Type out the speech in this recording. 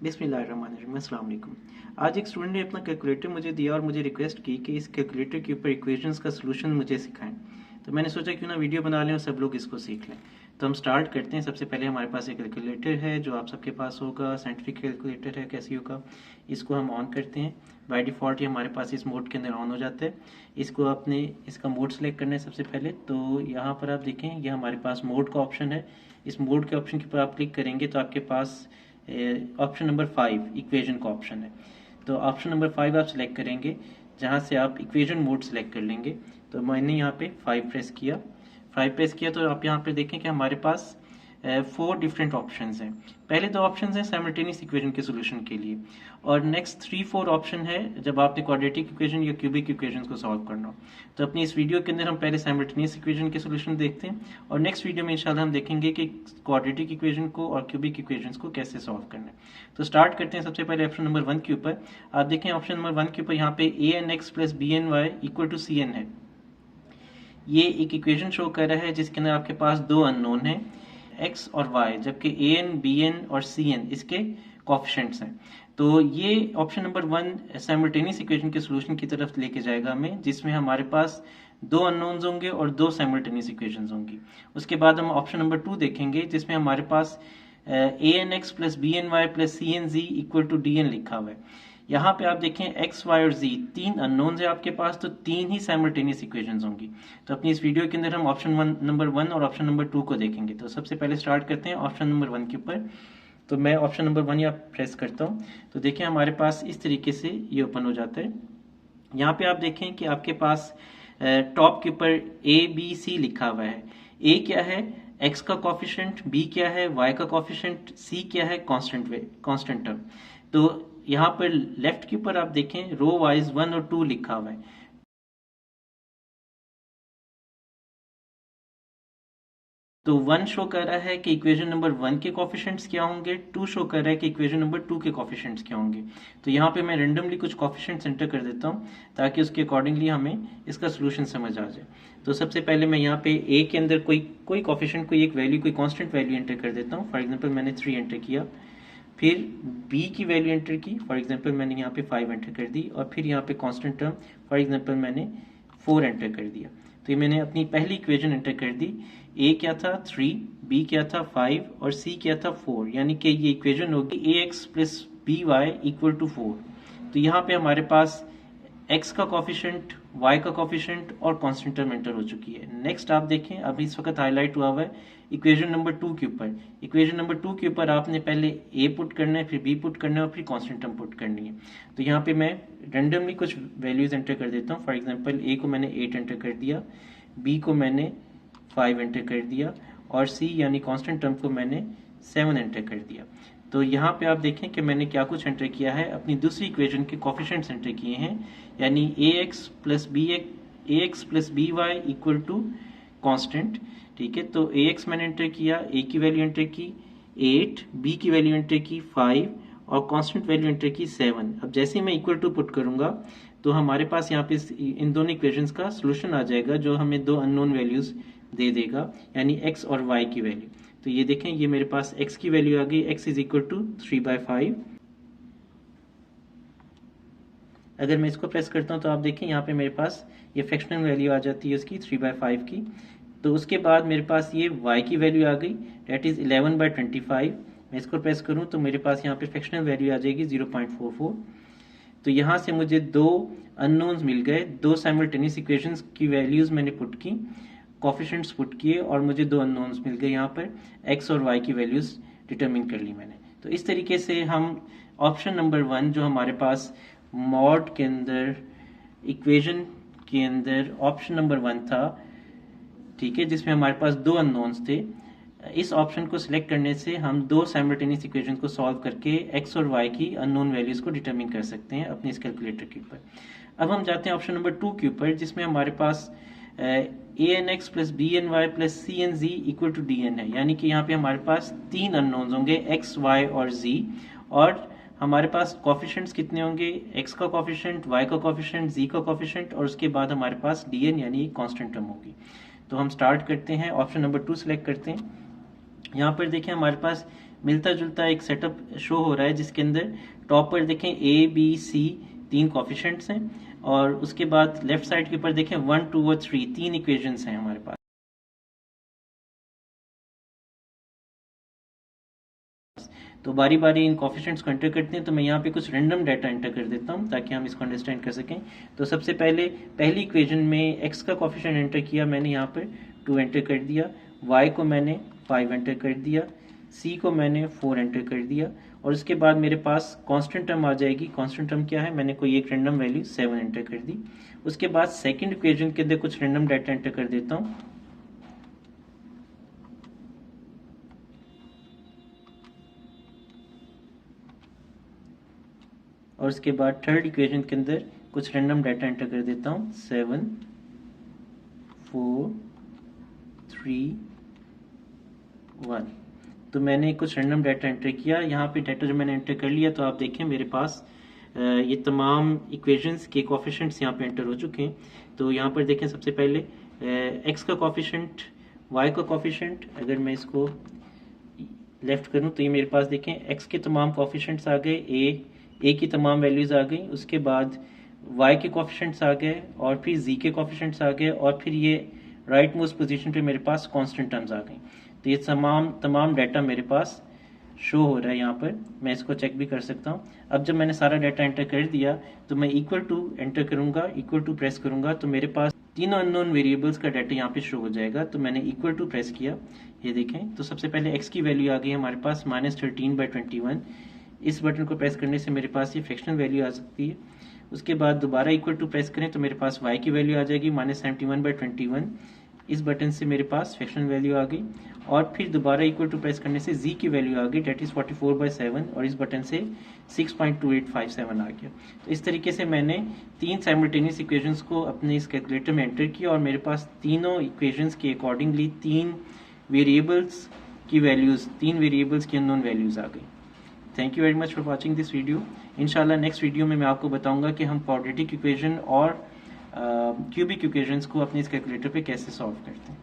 बिस्मिल्लाहिर्रहमानिर्रहीम, अस्सलाम वालेकुम। आज एक स्टूडेंट ने अपना कैलकुलेटर मुझे दिया और मुझे रिक्वेस्ट की कि इस कैलकुलेटर के ऊपर इक्वेशंस का सलूशन मुझे सिखाएं। तो मैंने सोचा क्यों ना वीडियो बना लें और सब लोग इसको सीख लें। तो हम स्टार्ट करते हैं। सबसे पहले हमारे पास एक कैलकुलेटर है जो आप सबके पास होगा, साइंटिफिक कैलकुलेटर है कैसियो का। इसको हम ऑन करते हैं। बाय डिफ़ॉल्ट ये हमारे पास इस मोड के अंदर ऑन हो जाता है। इसको आपने इसका मोड सेलेक्ट करना है सबसे पहले। तो यहाँ पर आप देखें, ये हमारे पास मोड का ऑप्शन है। इस मोड के ऑप्शन के ऊपर आप क्लिक करेंगे तो आपके पास ऑप्शन नंबर 5 इक्वेशन का ऑप्शन है। तो ऑप्शन नंबर 5 आप सिलेक्ट करेंगे, जहाँ से आप इक्वेशन मोड सेलेक्ट कर लेंगे। तो मैंने यहाँ पे 5 प्रेस किया। 5 प्रेस किया तो आप यहाँ पे देखें कि हमारे पास 4 डिफरेंट ऑप्शंस हैं। पहले 2 ऑप्शंस हैं साइमल्टेनियस इक्वेशन के सोल्यूशन के लिए, और नेक्स्ट 3-4 ऑप्शन है जब आपने क्वाड्रेटिक इक्वेशन या क्यूबिक इक्वेशन को सॉल्व करना हो। तो अपनी इस वीडियो के अंदर हम पहले साइमल्टेनियस इक्वेशन के सोल्यूशन देखते हैं, और नेक्स्ट वीडियो में इंशाल्लाह हम देखेंगे कि क्वाड्रेटिक इक्वेशन को और क्यूबिक इक्वेशन को कैसे सॉल्व करना है। तो स्टार्ट करते हैं सबसे पहले ऑप्शन नंबर 1 के ऊपर। आप देखें ऑप्शन नंबर 1 के ऊपर यहाँ पे an(x + bny = cn है। ये एक इक्वेशन शो कर रहा है जिसके अंदर आपके पास 2 अननोन हैं, x और y, जबकि an, bn और cn इसके कोएफिशिएंट्स हैं। तो ये ऑप्शन नंबर 1 साइमल्टेनियस इक्वेशन के सॉल्यूशन की तरफ लेके जाएगा हमें, जिसमें हमारे पास 2 अननोन्स होंगे और 2 साइमल्टेनियस इक्वेशंस होंगी। उसके बाद हम ऑप्शन नंबर 2 देखेंगे, जिसमें हमारे पास an(x + bny + cnz = dn लिखा हुआ है। यहाँ पे आप देखें x, y और z 3 अननोन्स है आपके पास, तो 3 ही साइमल्टेनियस इक्वेशंस होंगी। तो अपनी इस वीडियो के अंदर हम ऑप्शन नंबर 1 और ऑप्शन नंबर 2 को देखेंगे। तो सबसे पहले स्टार्ट करते हैं ऑप्शन नंबर 1 के ऊपर। तो मैं ऑप्शन नंबर 1 यहाँ प्रेस करता हूँ। तो देखिए हमारे पास इस तरीके से ये ओपन हो जाता है। यहाँ पे आप देखें कि आपके पास टॉप के ऊपर ABC लिखा हुआ है। A क्या है? x का कोफिशिएंट, B क्या है? y का कोफिशिएंट, C क्या है? Constant term. तो यहाँ पर लेफ्ट के ऊपर आप देखें रो वाइज 1 और 2 लिखा हुआ है। तो 1 शो कर रहा है कि इक्वेशन नंबर 1 के कोफिशिएंट्स क्या होंगे, 2 शो कर रहा है कि इक्वेशन नंबर 2 के कोफिशिएंट्स क्या होंगे। तो यहाँ पे मैं रेंडमली कुछ कोफिशिएंट्स एंटर कर देता हूँ ताकि उसके अकॉर्डिंगली हमें इसका सोल्यूशन समझ आ जाए। तो सबसे पहले मैं यहाँ पे a के अंदर कोई कोफिशिएंट, कोई एक वैल्यू, कोई कांस्टेंट वैल्यू एंटर कर देता हूँ। फॉर एग्जांपल मैंने 3 एंटर किया। फिर b की वैल्यू एंटर की, फॉर एग्जांपल मैंने यहाँ पे 5 एंटर कर दी। और फिर यहाँ पे कांस्टेंट टर्म, फॉर एग्जांपल मैंने 4 एंटर कर दिया। तो ये मैंने अपनी पहली इक्वेशन एंटर कर दी। a क्या था 3, b क्या था 5 और c क्या था 4, यानी कि ये इक्वेशन होगी ax + by = 4। तो यहाँ पे हमारे पास x का कोफिशिएंट, y का कोफिशिएंट और कांस्टेंट टर्म एंटर हो चुकी है। नेक्स्ट आप देखें, अभी इस वक्त हाईलाइट हुआ हुआ है इक्वेशन नंबर 2 के ऊपर। इक्वेशन नंबर 2 के ऊपर आपने पहले a पुट करना है, फिर b पुट करना है और फिर कांस्टेंट टर्म पुट करनी है। तो यहाँ पे मैं रेंडमली कुछ वैल्यूज एंटर कर देता हूँ। फॉर एग्जांपल a को मैंने 8 एंटर कर दिया, b को मैंने 5 एंटर कर दिया और c यानी कांस्टेंट टर्म को मैंने 7 एंटर कर दिया। तो यहाँ पे आप देखें कि मैंने क्या कुछ एंटर किया है, अपनी दूसरी इक्वेशन के कोफिशिएंट्स एंटर किए हैं, यानी ax + by = कांस्टेंट। ठीक है, तो ax मैंने एंटर किया, a की वैल्यू एंटर की 8, b की वैल्यू एंटर की 5 और कांस्टेंट वैल्यू एंटर की 7। अब जैसे ही मैं इक्वल टू पुट करूंगा तो हमारे पास यहाँ पे इन दोनों इक्वेशंस का सॉल्यूशन आ जाएगा, जो हमें 2 अननोन वैल्यूज दे देगा, यानी x और y की वैल्यू। तो ये देखें, ये मेरे पास x की वैल्यू आ गई, x = 3/5। अगर मैं इसको प्रेस करता हूँ तो आप देखें यहाँ पे मेरे पास ये फ्रैक्शनल वैल्यू आ जाती है उसकी 3/5 की। तो उसके बाद मेरे पास ये y की वैल्यू आ गई, डेट इज 11/25। मैं इसको प्रेस करूँ तो मेरे पास यहाँ पे फ्रैक्शनल वैल्यू आ जाएगी 0.44। तो यहाँ से मुझे 2 अननोन्स मिल गए, 2 साइमल्टेनियस इक्वेशंस की वैल्यूज मैंने पुट की, कोफिशिएंट्स पुट किए और मुझे 2 अननोन्स मिल गए। यहाँ पर x और y की वैल्यूज डिटरमिन कर ली मैंने। तो इस तरीके से हम ऑप्शन नंबर 1 जो हमारे पास मॉड के अंदर इक्वेशन के अंदर ऑप्शन नंबर 1 था, ठीक है, जिसमें हमारे पास 2 अननोन्स थे, इस ऑप्शन को सिलेक्ट करने से हम 2 साइमल्टेनियस इक्वेशन को सॉल्व करके x और y की अननोन वैल्यूज को डिटरमिन कर सकते हैं अपने इस कैलकुलेटर के ऊपर। अब हम जाते हैं ऑप्शन नंबर 2 के ऊपर, जिसमें हमारे पास an(x + bny + cnz = dn है, यानी कि यहाँ पे हमारे पास 3 अननोन्स होंगे x, y और z, और हमारे पास कोफिशिएंट्स कितने होंगे, x का कोफिशिएंट, y का कोफिशिएंट, z का कोफिशिएंट और उसके बाद हमारे पास dn यानी कांस्टेंट टर्म होगी। तो हम स्टार्ट करते हैं, ऑप्शन नंबर 2 सेलेक्ट करते हैं। यहाँ पर देखें हमारे पास मिलता जुलता एक सेटअप शो हो रहा है, जिसके अंदर टॉप पर देखें ए बी सी 3 कोफिशिएंट्स हैं, और उसके बाद लेफ्ट साइड के ऊपर देखें 1 2 और 3 3 इक्वेशंस हैं हमारे पास। तो बारी बारी इन कोफिशिएंट्स को एंटर करते हैं। तो मैं यहाँ पे कुछ रैंडम डाटा एंटर कर देता हूँ ताकि हम इसको अंडरस्टैंड कर सकें। तो सबसे पहले पहली इक्वेशन में x का कोफिशिएंट एंटर किया मैंने, यहाँ पर 2 एंटर कर दिया, y को मैंने 5 एंटर कर दिया, c को मैंने 4 एंटर कर दिया, और उसके बाद मेरे पास कांस्टेंट टर्म आ जाएगी। कांस्टेंट टर्म क्या है, मैंने कोई एक रैंडम वैल्यू 7 एंटर कर दी। उसके बाद सेकंड इक्वेशन के अंदर कुछ रैंडम डाटा एंटर कर देता हूँ। और उसके बाद थर्ड इक्वेशन के अंदर कुछ रैंडम डाटा एंटर कर देता हूँ, 7 4 3 1। तो मैंने कुछ रैंडम डाटा एंटर किया। यहाँ पे डाटा जो मैंने एंटर कर लिया, तो आप देखें मेरे पास ये तमाम इक्वेशंस के कोफिशिएंट्स यहाँ पे एंटर हो चुके हैं। तो यहाँ पर देखें सबसे पहले x का कोफिशिएंट, y का कोफिशिएंट, अगर मैं इसको लेफ्ट करूँ तो ये मेरे पास देखें x के तमाम कोफिशिएंट्स आ गए, a की तमाम वैल्यूज़ आ गई, उसके बाद y के कोफिशिएंट्स आ गए, और फिर z के कोफिशिएंट्स आ गए, और फिर ये राइट मोस्ट पोजीशन पे मेरे पास कांस्टेंट टर्म्स आ गई। तो ये तमाम डाटा मेरे पास शो हो रहा है। यहाँ पर मैं इसको चेक भी कर सकता हूँ। अब जब मैंने सारा डाटा एंटर कर दिया, तो मैं इक्वल टू एंटर करूँगा, इक्वल टू प्रेस करूँगा, तो मेरे पास तीनों अननोन वेरिएबल्स का डाटा यहाँ पे शो हो जाएगा। तो मैंने इक्वल टू प्रेस किया, ये देखें, तो सबसे पहले x की वैल्यू आ गई हमारे पास -13/21। इस बटन को प्रेस करने से मेरे पास ये फ्रैक्शनल वैल्यू आ सकती है। उसके बाद दोबारा इक्वल टू प्रेस करें तो मेरे पास y की वैल्यू आ जाएगी -71/21। इस बटन से मेरे पास फ्रैक्शनल वैल्यू आ गई, और फिर दोबारा इक्वल टू प्रेस करने से z की वैल्यू आ गई, डेट इज़ 44/7, और इस बटन से 6.2857 आ गया। तो इस तरीके से मैंने 3 साइमल्टेनियस इक्वेशंस को अपने इस कैलकुलेटर में एंटर किया, और मेरे पास तीनों इक्वेशंस के अकॉर्डिंगली 3 वेरिएबल्स की अननोन वैल्यूज़ आ गई। Thank you very much for watching this video. इंशाल्लाह नेक्स्ट वीडियो में मैं आपको बताऊंगा कि हम क्वाड्रेटिक इक्वेशन और क्यूबिक इक्वेशंस को अपने इस कैलकुलेटर पे कैसे सॉल्व करते हैं।